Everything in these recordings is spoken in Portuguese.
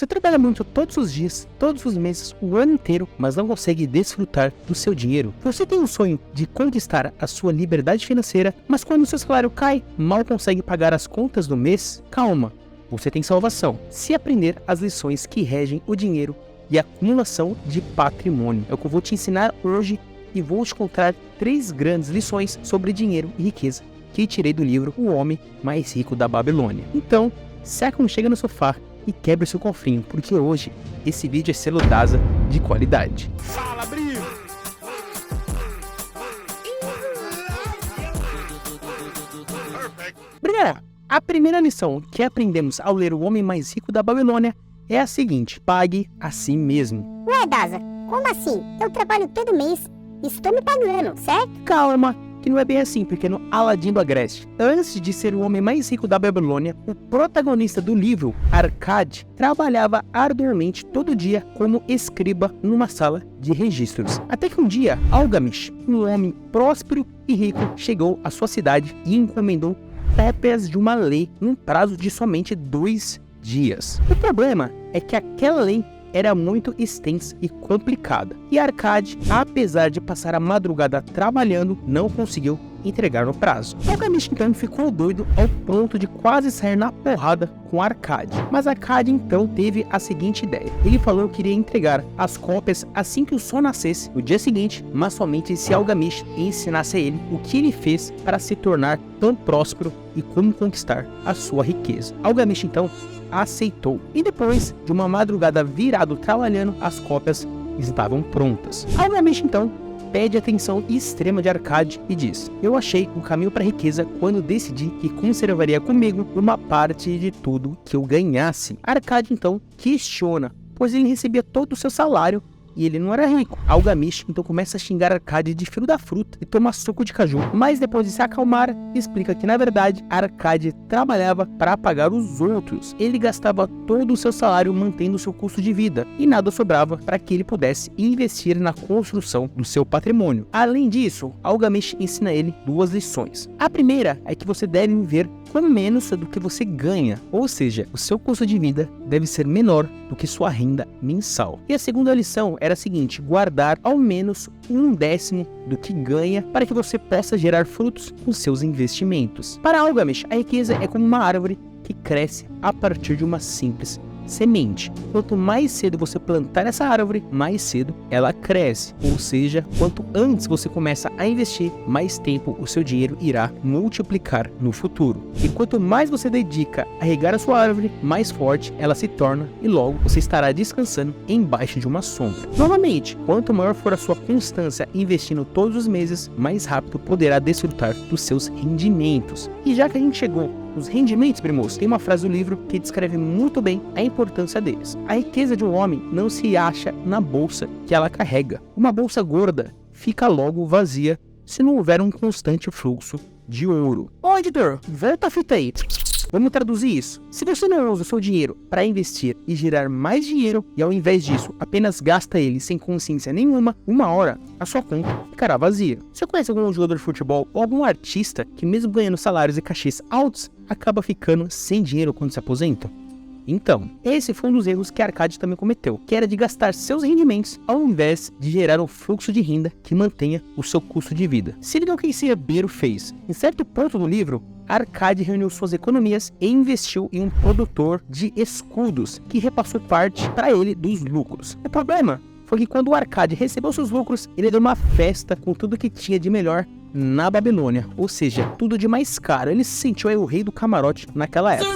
Você trabalha muito todos os dias, todos os meses, o ano inteiro, mas não consegue desfrutar do seu dinheiro. Você tem um sonho de conquistar a sua liberdade financeira, mas quando o seu salário cai, mal consegue pagar as contas do mês? Calma, você tem salvação. Se aprender as lições que regem o dinheiro e a acumulação de patrimônio. É o que eu vou te ensinar hoje e vou te contar 3 grandes lições sobre dinheiro e riqueza que tirei do livro O Homem Mais Rico da Babilônia. Então, se aconchega no sofá e quebre seu cofrinho, porque hoje esse vídeo é selo DASA de qualidade. Fala, Bril! Primeira, a primeira lição que aprendemos ao ler O Homem Mais Rico da Babilônia é a seguinte: pague a si mesmo. Ué, Daza, como assim? Eu trabalho todo mês e estou me pagando, certo? Calma, que não é bem assim, pequeno Aladim do Agreste. Antes de ser o homem mais rico da Babilônia, o protagonista do livro, Arcade, trabalhava arduamente todo dia como escriba numa sala de registros. Até que um dia, Algamish, um homem próspero e rico, chegou à sua cidade e encomendou cópias de uma lei num prazo de somente 2 dias. O problema é que aquela lei era muito extensa e complicada, e Arcade, apesar de passar a madrugada trabalhando, não conseguiu entregar no prazo. Algamish então ficou doido ao ponto de quase sair na porrada com Arcade. Mas Arcade então teve a seguinte ideia: ele falou que iria entregar as cópias assim que o sol nascesse no dia seguinte, mas somente se Algamish ensinasse a ele o que ele fez para se tornar tão próspero e como conquistar a sua riqueza. Algamish então aceitou, e depois de uma madrugada virado trabalhando, as cópias estavam prontas. Algamish então pede atenção extrema de Arcade e diz: eu achei o caminho para a riqueza quando decidi que conservaria comigo uma parte de tudo que eu ganhasse. Arcade então questiona, pois ele recebia todo o seu salário e ele não era rico. Algamish então começa a xingar Arcade de filho da fruta e toma suco de caju, mas depois de se acalmar, explica que na verdade Arcade trabalhava para pagar os outros. Ele gastava todo o seu salário mantendo seu custo de vida e nada sobrava para que ele pudesse investir na construção do seu patrimônio. Além disso, Algamish ensina ele 2 lições. A primeira é que você deve viver com menos do que você ganha, ou seja, o seu custo de vida deve ser menor do que sua renda mensal. E a segunda lição era a seguinte: guardar ao menos 1/10 do que ganha para que você possa gerar frutos com seus investimentos. Para Algamish, a riqueza é como uma árvore que cresce a partir de uma simples semente. Quanto mais cedo você plantar essa árvore, mais cedo ela cresce. Ou seja, quanto antes você começa a investir, mais tempo o seu dinheiro irá multiplicar no futuro. E quanto mais você dedica a regar a sua árvore, mais forte ela se torna e logo você estará descansando embaixo de uma sombra. Novamente, quanto maior for a sua constância investindo todos os meses, mais rápido poderá desfrutar dos seus rendimentos. E já que a gente chegou os rendimentos, primos, tem uma frase do livro que descreve muito bem a importância deles. A riqueza de um homem não se acha na bolsa que ela carrega. Uma bolsa gorda fica logo vazia se não houver um constante fluxo de ouro. Ô editor, volta a fita aí. Vamos traduzir isso. Se você não usa o seu dinheiro para investir e gerar mais dinheiro, e ao invés disso apenas gasta ele sem consciência nenhuma, uma hora a sua conta ficará vazia. Você conhece algum jogador de futebol ou algum artista que, mesmo ganhando salários e cachês altos, acaba ficando sem dinheiro quando se aposenta? Então, esse foi um dos erros que Arcade também cometeu, que era de gastar seus rendimentos ao invés de gerar um fluxo de renda que mantenha o seu custo de vida. Se liga o que esse herdeiro fez. Em certo ponto do livro, Arcade reuniu suas economias e investiu em um produtor de escudos, que repassou parte para ele dos lucros. O problema foi que quando o Arcade recebeu seus lucros, ele deu uma festa com tudo que tinha de melhor na Babilônia, ou seja, tudo de mais caro. Ele se sentiu aí o rei do camarote naquela época.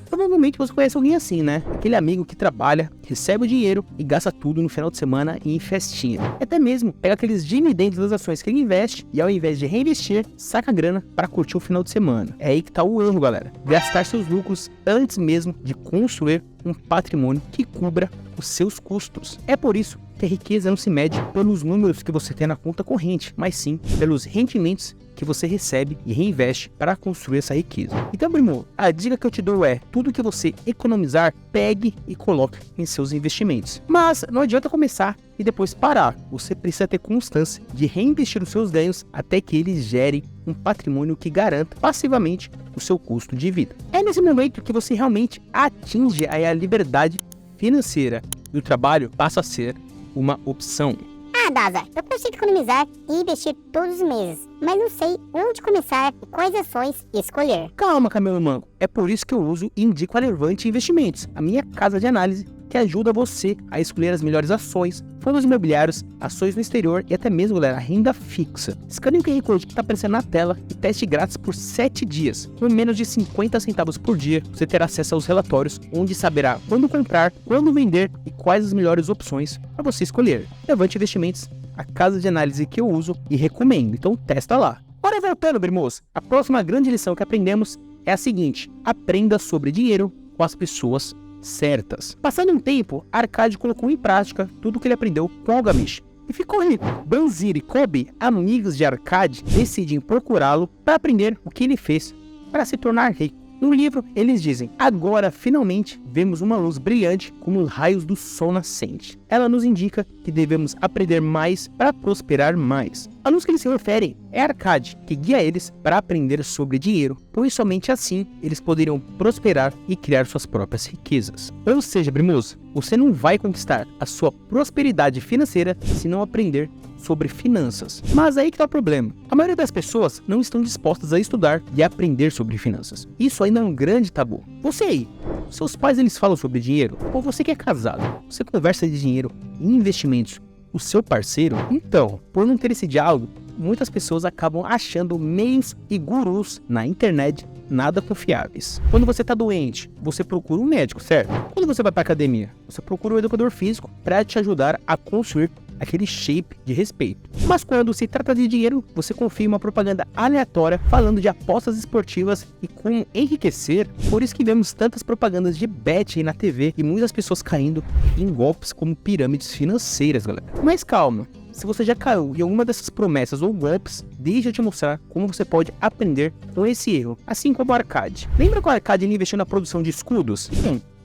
Provavelmente você conhece alguém assim, né? Aquele amigo que trabalha, recebe o dinheiro e gasta tudo no final de semana e em festinha. Até mesmo pega aqueles dividendos das ações que ele investe e, ao invés de reinvestir, saca a grana para curtir o final de semana. É aí que tá o erro, galera. Gastar seus lucros antes mesmo de construir um patrimônio que cubra os seus custos. É por isso que a riqueza não se mede pelos números que você tem na conta corrente, mas sim pelos rendimentos que você recebe e reinveste para construir essa riqueza. Então, primo, a dica que eu te dou é: tudo que você economizar, pegue e coloque em seus investimentos. Mas não adianta começar e depois parar. Você precisa ter constância de reinvestir os seus ganhos até que eles gerem um patrimônio que garanta passivamente o seu custo de vida. É nesse momento que você realmente atinge a liberdade financeira e o trabalho passa a ser uma opção. Ah, Daza, eu consigo economizar e investir todos os meses, mas não sei onde começar e quais ações escolher. Calma, Camelo Mango. É por isso que eu uso e indico a Levante Investimentos, a minha casa de análise que ajuda você a escolher as melhores ações, fundos imobiliários, ações no exterior e até mesmo, galera, renda fixa. Escaneie o QR Code que está aparecendo na tela e teste grátis por 7 dias. Por menos de 50 centavos por dia, você terá acesso aos relatórios, onde saberá quando comprar, quando vender e quais as melhores opções para você escolher. Levante Investimentos, a casa de análise que eu uso e recomendo, então testa lá. Ora, voltando, primos, a próxima grande lição que aprendemos é a seguinte: aprenda sobre dinheiro com as pessoas certas. Passando um tempo, Arkady colocou em prática tudo o que ele aprendeu com Algamish e ficou rico. Banzir e Kobe, amigos de Arkady, decidem procurá-lo para aprender o que ele fez para se tornar rico. No livro, eles dizem: agora finalmente vemos uma luz brilhante como os raios do sol nascente. Ela nos indica que devemos aprender mais para prosperar mais. A luz que eles se referem é Arkady, que guia eles para aprender sobre dinheiro, pois somente assim eles poderiam prosperar e criar suas próprias riquezas. Ou seja, primoso, você não vai conquistar a sua prosperidade financeira se não aprender sobre finanças. Mas aí que tá o problema: a maioria das pessoas não estão dispostas a estudar e aprender sobre finanças. Isso ainda é um grande tabu. Você aí, seus pais eles falam sobre dinheiro? Ou você que é casado, você conversa de dinheiro e investimentos com o seu parceiro? Então, por não ter esse diálogo, muitas pessoas acabam achando meios e gurus na internet nada confiáveis. Quando você tá doente, você procura um médico, certo? Quando você vai pra academia, você procura um educador físico para te ajudar a construir aquele shape de respeito. Mas quando se trata de dinheiro, você confia em uma propaganda aleatória falando de apostas esportivas e como enriquecer. Por isso que vemos tantas propagandas de bet aí na TV e muitas pessoas caindo em golpes como pirâmides financeiras, galera. Mas calma, se você já caiu em alguma dessas promessas ou golpes, deixa eu te mostrar como você pode aprender com esse erro, assim como o Arkady. Lembra que o Arkady investiu na produção de escudos?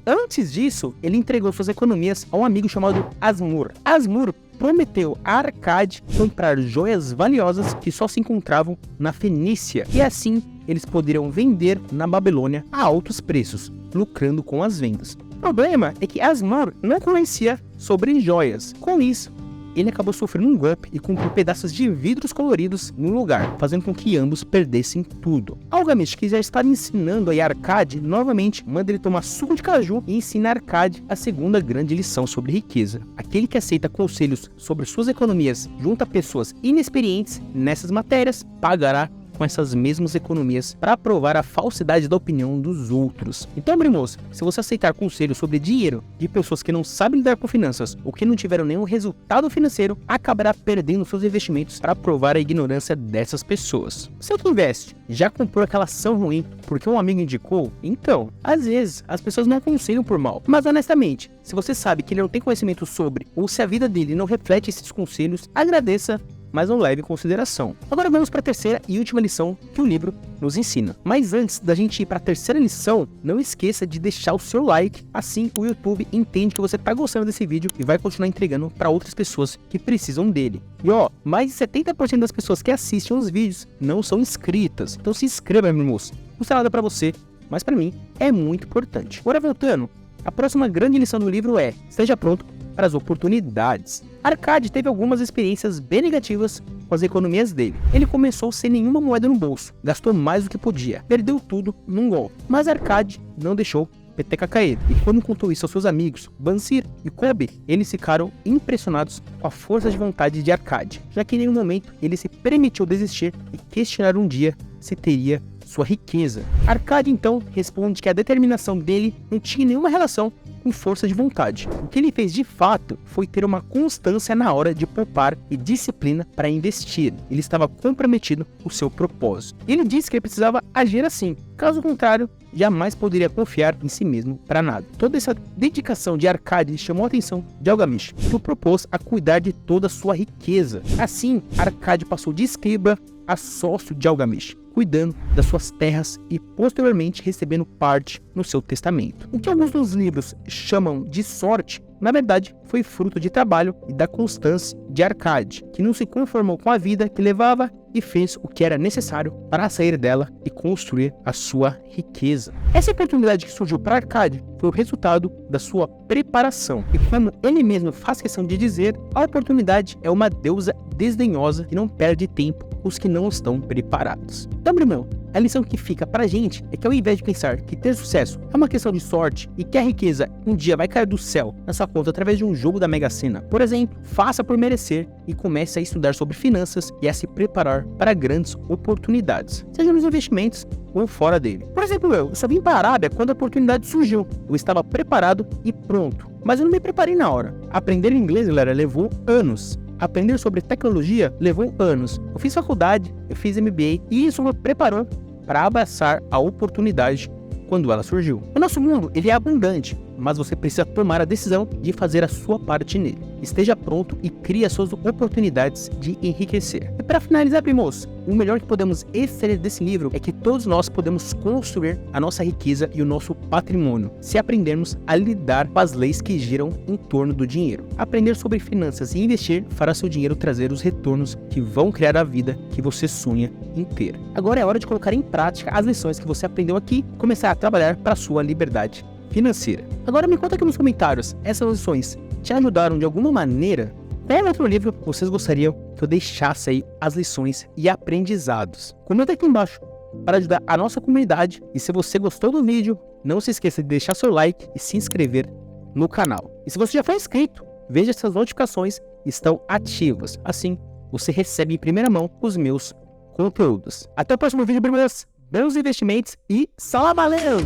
Antes disso, ele entregou suas economias a um amigo chamado Asmur. Asmur prometeu a Arkady comprar joias valiosas que só se encontravam na Fenícia, e assim eles poderiam vender na Babilônia a altos preços, lucrando com as vendas. O problema é que Asmur não conhecia sobre joias. Com isso, ele acabou sofrendo um golpe e comprou pedaços de vidros coloridos no lugar, fazendo com que ambos perdessem tudo. Algamish, que já estava ensinando a Arkady, novamente manda ele tomar suco de caju e ensina a Arkady a segunda grande lição sobre riqueza. Aquele que aceita conselhos sobre suas economias junto a pessoas inexperientes nessas matérias, pagará com essas mesmas economias para provar a falsidade da opinião dos outros. Então, primoso, se você aceitar conselhos sobre dinheiro de pessoas que não sabem lidar com finanças ou que não tiveram nenhum resultado financeiro, acabará perdendo seus investimentos para provar a ignorância dessas pessoas. Se você investe, já comprou aquela ação ruim porque um amigo indicou? Então, às vezes, as pessoas não aconselham por mal. Mas honestamente, se você sabe que ele não tem conhecimento sobre, ou se a vida dele não reflete esses conselhos, agradeça, mas não leve em consideração. Agora vamos para a terceira e última lição que o livro nos ensina. Mas antes da gente ir para a terceira lição, não esqueça de deixar o seu like, assim o YouTube entende que você está gostando desse vídeo e vai continuar entregando para outras pessoas que precisam dele. E ó, mais de 70% das pessoas que assistem os vídeos não são inscritas, então se inscreva, meu moço. Não custa nada para você, mas para mim é muito importante. Agora voltando, a próxima grande lição do livro é: esteja pronto para as oportunidades. Arkady teve algumas experiências bem negativas com as economias dele. Ele começou sem nenhuma moeda no bolso, gastou mais do que podia, perdeu tudo num golpe. Mas Arkady não deixou peteca cair, e quando contou isso aos seus amigos, Banzir e Kobe, eles ficaram impressionados com a força de vontade de Arkady, já que em nenhum momento ele se permitiu desistir e questionar um dia se teria sua riqueza. Arkady então responde que a determinação dele não tinha nenhuma relação com força de vontade. O que ele fez de fato foi ter uma constância na hora de poupar e disciplina para investir. Ele estava comprometido com o seu propósito. Ele disse que ele precisava agir assim. Caso contrário, jamais poderia confiar em si mesmo para nada. Toda essa dedicação de Arkady chamou a atenção de Algamish, que o propôs a cuidar de toda a sua riqueza. Assim, Arkady passou de escriba a sócio de Algamish, cuidando das suas terras e posteriormente recebendo parte no seu testamento. O que alguns dos livros chamam de sorte, na verdade, foi fruto de trabalho e da constância de Arkady, que não se conformou com a vida que levava e fez o que era necessário para sair dela e construir a sua riqueza. Essa oportunidade que surgiu para Arkady foi o resultado da sua preparação. E como ele mesmo faz questão de dizer, a oportunidade é uma deusa desdenhosa que não perde tempo com os que não estão preparados. Então, irmão, a lição que fica pra gente é que ao invés de pensar que ter sucesso é uma questão de sorte e que a riqueza um dia vai cair do céu na sua conta através de um jogo da Mega Sena, por exemplo, faça por merecer e comece a estudar sobre finanças e a se preparar para grandes oportunidades, seja nos investimentos ou fora dele. Por exemplo, eu só vim para a Arábia quando a oportunidade surgiu. Eu estava preparado e pronto, mas eu não me preparei na hora. Aprender inglês, galera, levou anos. Aprender sobre tecnologia levou anos. Eu fiz faculdade, eu fiz MBA e isso me preparou para abraçar a oportunidade quando ela surgiu. O nosso mundo, ele é abundante, mas você precisa tomar a decisão de fazer a sua parte nele. Esteja pronto e crie as suas oportunidades de enriquecer. E para finalizar, primos, o melhor que podemos extrair desse livro é que todos nós podemos construir a nossa riqueza e o nosso patrimônio, se aprendermos a lidar com as leis que giram em torno do dinheiro. Aprender sobre finanças e investir fará seu dinheiro trazer os retornos que vão criar a vida que você sonha em ter. Agora é hora de colocar em prática as lições que você aprendeu aqui e começar a trabalhar para a sua liberdade financeira. Agora me conta aqui nos comentários, essas lições te ajudaram de alguma maneira? Qual outro livro vocês gostariam que eu deixasse aí as lições e aprendizados? Comenta aqui embaixo para ajudar a nossa comunidade. E se você gostou do vídeo, não se esqueça de deixar seu like e se inscrever no canal. E se você já foi inscrito, veja se as notificações estão ativas. Assim, você recebe em primeira mão os meus conteúdos. Até o próximo vídeo, primeiros. Bons investimentos e salam aleikum!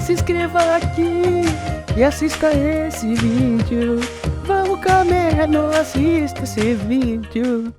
Se inscreva aqui e assista esse vídeo. Vamos caminhar, não assista esse vídeo.